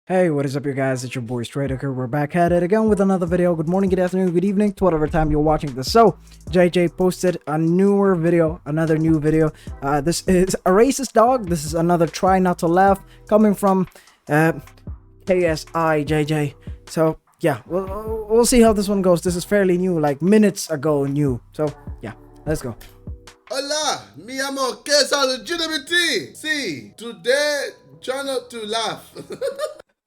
Hey, what is up, you guys? It's your boy straydog here. We're back at it again with another video. Good morning, good afternoon, good evening to whatever time you're watching this. So, JJ posted a newer video, another new video. This is a racist dog. This is another try not to laugh coming from KSI JJ. So, yeah, we'll see how this one goes. This is fairly new, like minutes ago new. So, yeah, let's go. Hola, mi amor, ¿qué es la legitimity? Sí, today try not to laugh.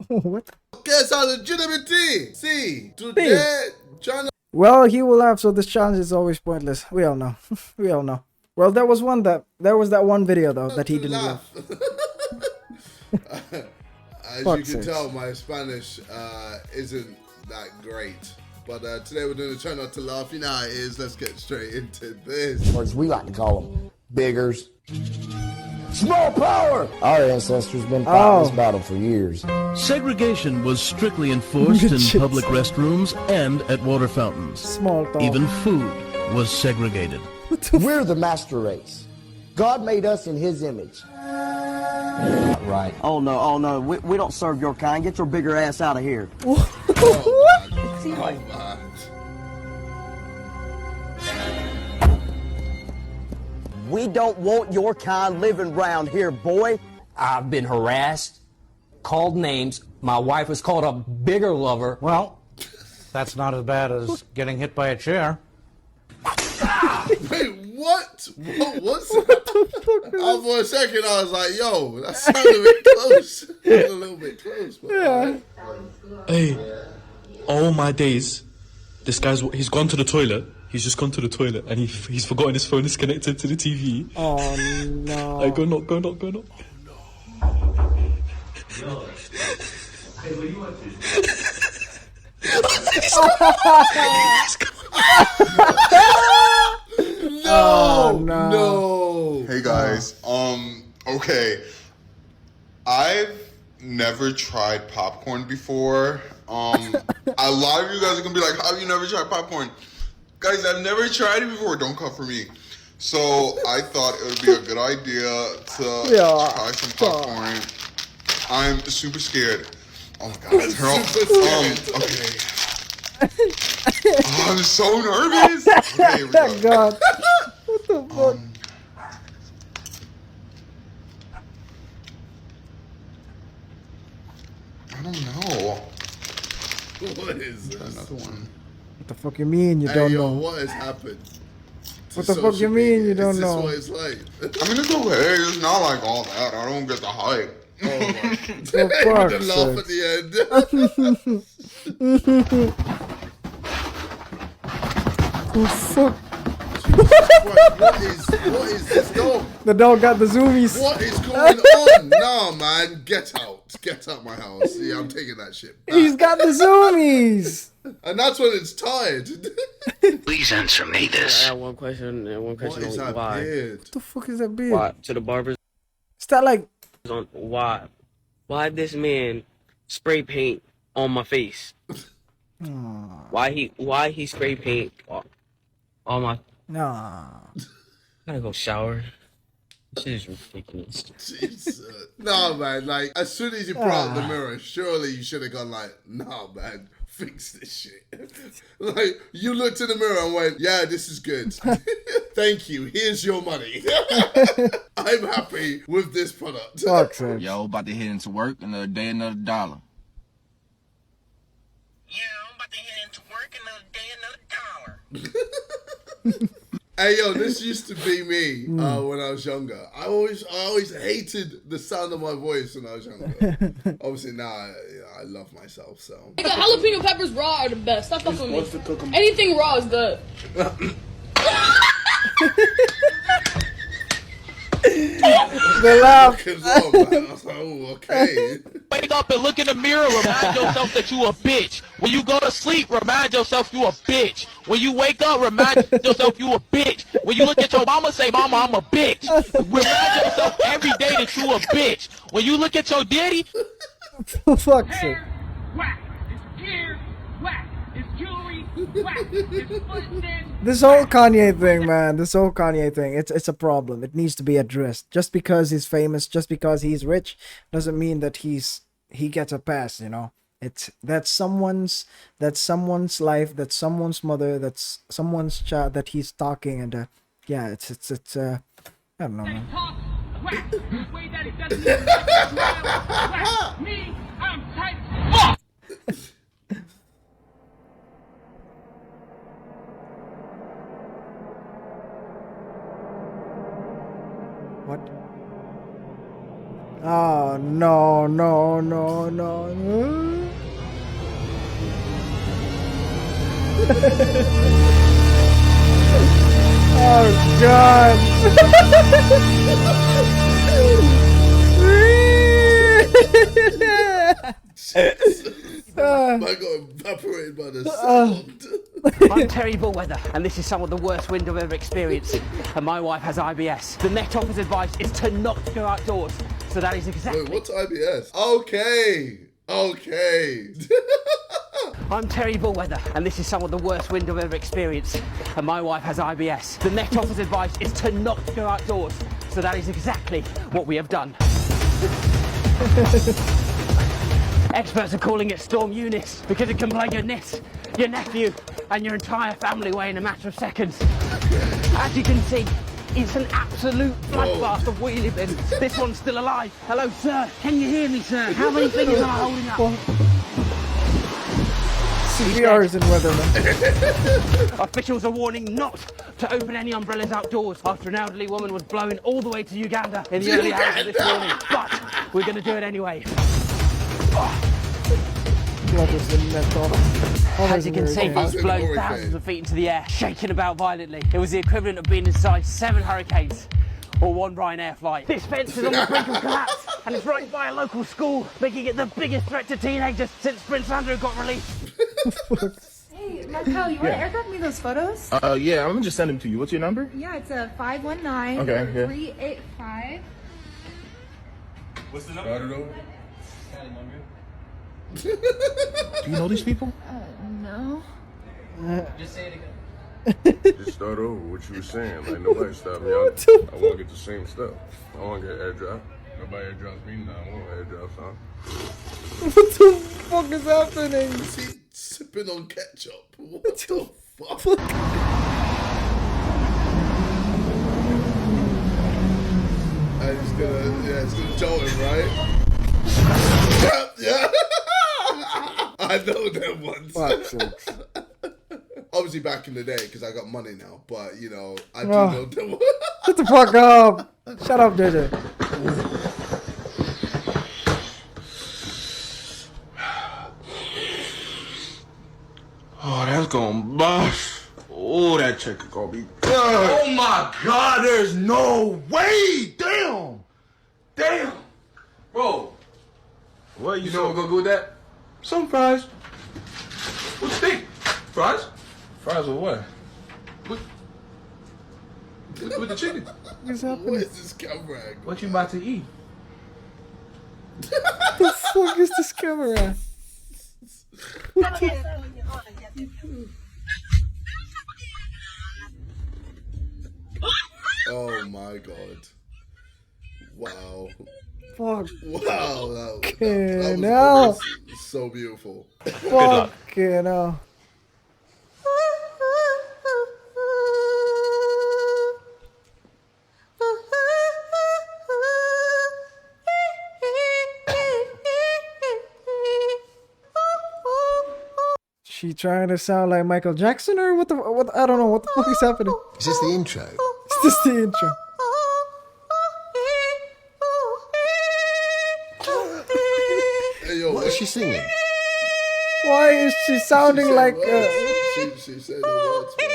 What? ¿Qué es la legitimity? Sí, today try not. Well, he will laugh, so this challenge is always pointless. We all know. We all know. Well, there was that one video though that he didn't laugh. As you can tell, my Spanish isn't that great. But today we're doing a try not to laugh. You know how it is. Let's get straight into this. Or as we like to call them, biggers. Small power! Our ancestors been fighting this battle for years. Segregation was strictly enforced in public restrooms and at water fountains. Small talk. Even food was segregated. We're the master race. God made us in his image. Right. Oh no, we don't serve your kind. Get your bigger ass out of here. Oh, man. We don't want your kind living round here, boy. I've been harassed, called names. My wife was called a bigger lover. Well, that's not as bad as getting hit by a chair. Wait, what? What was that? For a second, I was like, yo, that sounded a bit close. A little bit close. But Yeah. Hey, oh my days. This he's gone to the toilet. He's just gone to the toilet and he's forgotten his phone is connected to the TV. Oh no. Like, go knock. Oh, no. Hey, what do you want to? Oh, no. No. Hey guys, okay. I've never tried popcorn before. A lot of you guys are gonna be like, how have you never tried popcorn? Guys, I've never tried it before. Don't come for me. So I thought it would be a good idea to try some popcorn. I'm super scared. Oh my god, okay. Oh, I'm so nervous. Okay, here we go. God. What the fuck? I don't know. What is this? Another one. What the fuck you mean you Hey, don't yo, know? what has happened? What the fuck you mean you don't Is know? this what it's like? I mean, it's okay. It's not like all that. I don't get the hype. Oh my. For The fuck's laugh sake. at the end. Oh, fuck. What is this dog? The dog got the zoomies. What is going on? Nah, man, get out. Get out my house. Yeah, I'm taking that shit back. He's got the zoomies. And that's when it's tired. Please answer me this. I got one question and one What question is on that why. beard? What the fuck is that beard? Why to the barbers Is that like... on why this man spray paint on my face? Why he spray paint on my Nah. I gotta go shower. This shit is ridiculous. Jesus. Nah, man, like, as soon as you brought out the mirror, surely you should have gone like, nah, man, fix this shit. Like, you looked in the mirror and went, yeah, this is good. Thank you. Here's your money. I'm happy with this product. Fuck's sake. Yo, about to head into work, another day, another dollar. Yeah, I'm about to head into work, another day, another dollar. Hey, yo, this used to be me when I was younger. I always hated the sound of my voice when I was younger. Obviously, now I love myself, so. Nigga, jalapeno peppers raw are the best. Stop fucking with me. Anything raw is good. The laugh. Cause, oh, man, I was like, oh, okay. Wake up and look in the mirror, remind yourself that you a bitch. When you go to sleep, remind yourself you a bitch. When you wake up, remind yourself you a bitch. When you look at your mama, say, mama, I'm a bitch. Remind yourself every day that you a bitch. When you look at your daddy, For fuck's sake. Whack. It's gears. Whack. It's jewelry. Whack. It's footsteps. This whole Kanye thing, man. This whole Kanye thing. It's a problem. It needs to be addressed. Just because he's famous, just because he's rich, doesn't mean that he's he gets a pass, you know. That's someone's life, that's someone's mother, that's someone's child that he's talking, and yeah, it's I don't know, man. Me, I'm tight as fuck. What? Oh no, no, no, no, no. Oh god. I got evaporated by the sound. I'm Terry Bullweather, and this is some of the worst wind I've ever experienced. And my wife has IBS. The Met Office advice is to not go outdoors. So that is exactly. Wait, what's IBS? Okay. Okay. I'm Terry Bullweather, and this is some of the worst wind I've ever experienced. And my wife has IBS. The Met Office advice is to not go outdoors. So that is exactly what we have done. Experts are calling it Storm Eunice because it can blow your niece, your nephew, and your entire family away in a matter of seconds. As you can see, it's an absolute bloodbath of wheelie bins. This one's still alive. Hello, sir. Can you hear me, sir? How many fingers am I holding up? CPR is in Weatherman. Officials are warning not to open any umbrellas outdoors after an elderly woman was blown all the way to Uganda in the early hours of this morning. But we're going to do it anyway. As you can see, it was blown thousands of feet into the air, shaking about violently. It was the equivalent of being inside 7 hurricanes or 1 Ryanair flight. This fence is on the brink of collapse, and it's right by a local school, making it the biggest threat to teenagers since Prince Andrew got released. Hey, Markel, you want to airdrop me those photos? Yeah, I'm gonna just send them to you. What's your number? Yeah, it's a 519 Okay, yeah. 385. What's the number? Do you know these people? No. Just say it again. Just start over what you were saying. Like, nobody stopped me. I want to get the same stuff. I want to get airdrop. Nobody airdrops me now. I want airdrop, son. What the fuck is happening? Is he sipping on ketchup? What the fuck? It's gonna jolt him, right? Yeah. I know them ones. Obviously back in the day, because I got money now, but you know, I do know them ones. Shut the fuck up. Shut up, JJ. Oh, that's gonna bust. Oh, that check is gonna be good. Oh my God, there's no way. Damn. Damn. Bro. What you know what we're gonna do with that? Some fries. What you think? Fries? Fries with what? With the chicken. What's happening? What is this camera angle? What you about to eat? What the fuck is this camera? Oh my God. Wow. Fuck. Wow. That was so beautiful. Fucking hell. She trying to sound like Michael Jackson or what? I don't know what the fuck is happening. Is this the intro? Is this the intro? Hey, yo, What is she singing? Why is she sounding like? She said the words, man.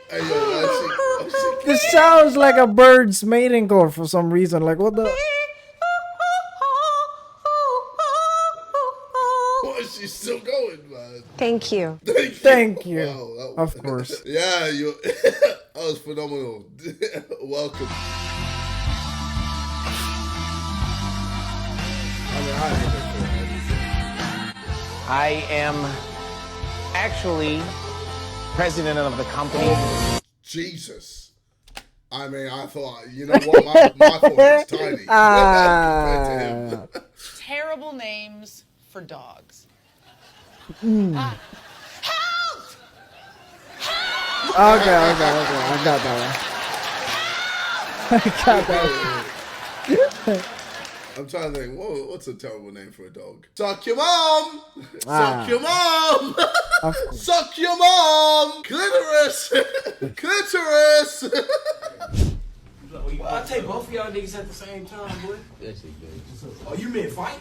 Hey, yo, This sounds like a bird's mating call for some reason. Like what the? Why is she still going, man? Thank you. Thank you. Wow, Of course. Yeah, that was phenomenal. Welcome. I am actually president of the company. Jesus. I mean, I thought, you know what, my forehead's tiny compared to him. Terrible names for dogs. Mm. Help! Okay. I got that one. I got that one. I'm trying to think, what's a terrible name for a dog? Suck your mom! Suck your mom! Suck your mom! Clitoris! Clitoris! Well, I'll take both of y'all niggas at the same time, boy. Oh, you meant fight?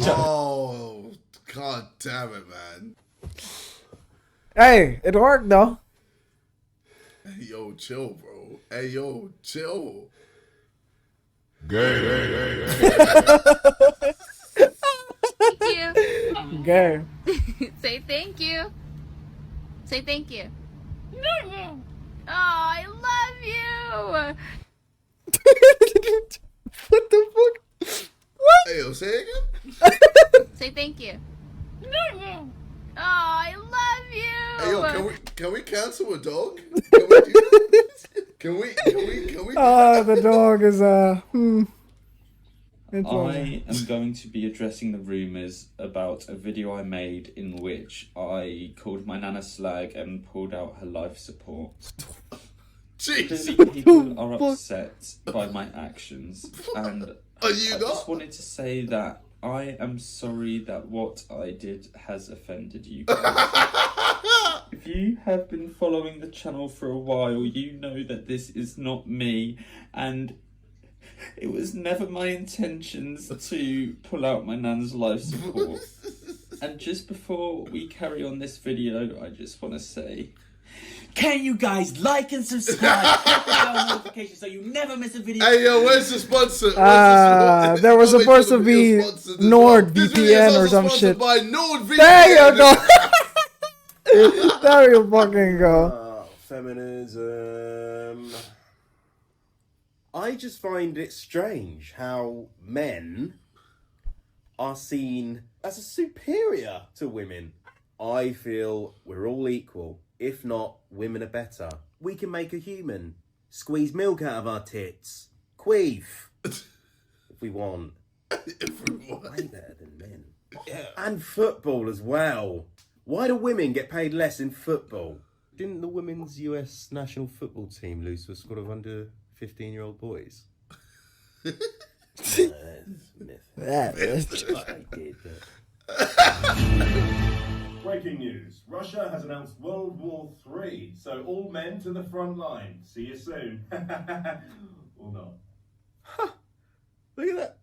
Oh, god damn it, man. Hey, it worked though. Hey, yo, chill, bro. Hey, yo, chill. Gay. Thank you. Gay. Say thank you. Say thank you. Oh, I love you. What the fuck? What? Hey, yo, say it again? Say thank you. Oh, I love you. Hey, yo, can we cancel a dog? Can we do that? Can we The dog is I am going to be addressing the rumours about a video I made in which I called my nana slag and pulled out her life support. Jeez. People are upset by my actions, and I just wanted to say that I am sorry that what I did has offended you guys. If you have been following the channel for a while, you know that this is not me, and it was never my intentions to pull out my nan's life support. And just before we carry on this video, I just want to say, can you guys like and subscribe? Click the bell notification so you never miss a video. Hey, yo, where's the sponsor? There was supposed to be NordVPN or some shit. By NordVPN. There you go. There you fucking go. Feminism. I just find it strange how men are seen as superior to women. I feel we're all equal. If not, women are better. We can make a human. Squeeze milk out of our tits. Queef. If we want. Way better than men. And football as well. Why do women get paid less in football? Didn't the women's US national football team lose to a squad of under 15-year-old boys? Breaking news. Russia has announced World War III, so all men to the front line. See you soon. Or not. Look at that.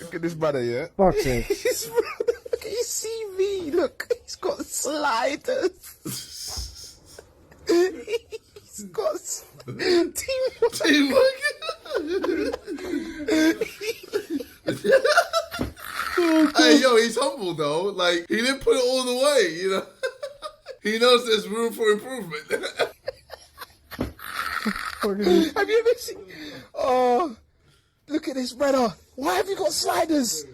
Look at this brother, yeah? Fuck's sake. His brother, look at his CV. Look, he's got sliders. He's got teamwork. Hey, yo, he's humble though. Like, he didn't put it all the way, you know. He knows there's room for improvement. Have you ever seen? Oh, look at this, brother. Why have you got sliders?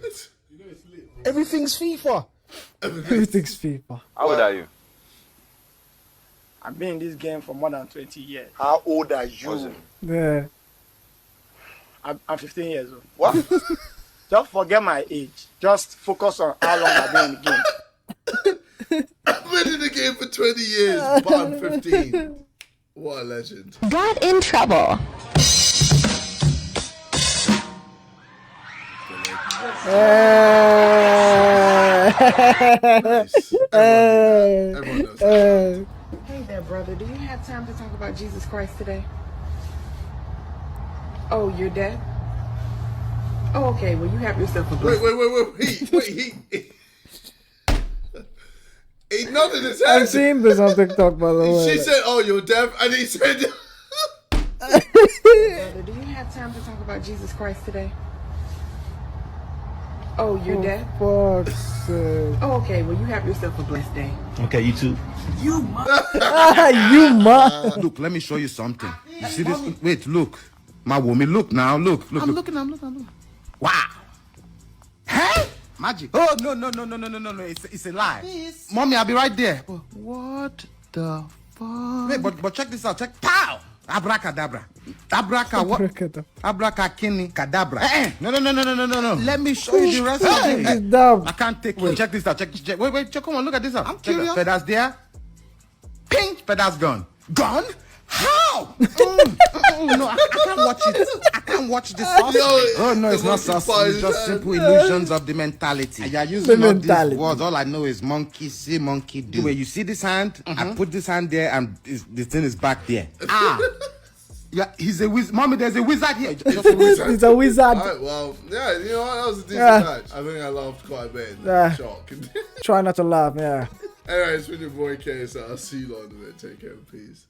Everything's FIFA. Everything's FIFA. How old are you? I've been in this game for more than 20 years. How old are you? Yeah. I'm 15 years old. What? Just forget my age. Just focus on how long I've been in the game. I've been in the game for 20 years, but I'm 15. What a legend. Got in trouble. Everyone knows that. Hey there, brother. Do you have time to talk about Jesus Christ today? Oh, you're dead? Oh, okay. Well, you have yourself a blessing. He nodded his head. I've seen this on TikTok, by the way. She said, "Oh, you're deaf," and he said, Brother, do you have time to talk about Jesus Christ today? Oh, you're dead? Fuck's sake. Oh, okay. Well, you have yourself a blessed day. Okay, you too. You You must. Look, let me show you something. You see this? Wait, look. My woman, look now. Look. I'm looking. Wow. Huh? Magic. Oh, no. It's a lie. Please. Mommy, I'll be right there. What the fuck? Wait, but check this out. Check. Pow! Abracadabra. Abracakini cadabra. No. Let me show you the rest of it. I can't take it. Check this out. Check. Wait. Come on, look at this out. I'm curious. Feathers there. Pink. Feathers gone. Gone? How? No, I can't watch it. I can't watch this. Oh no, it's not saucy. It's just simple illusions of the mentality. Yeah, using all these words. All I know is monkey see, monkey do. Where you see this hand, I put this hand there, and the thing is back there. Yeah, he's a wizard. Mommy, there's a wizard here. He's a wizard. Alright, well, yeah, you know what? That was a decent match. I think I laughed quite a bit. Shock. Try not to laugh, yeah. Anyway, it's been your boy K, so I'll see you later. Take care. Peace.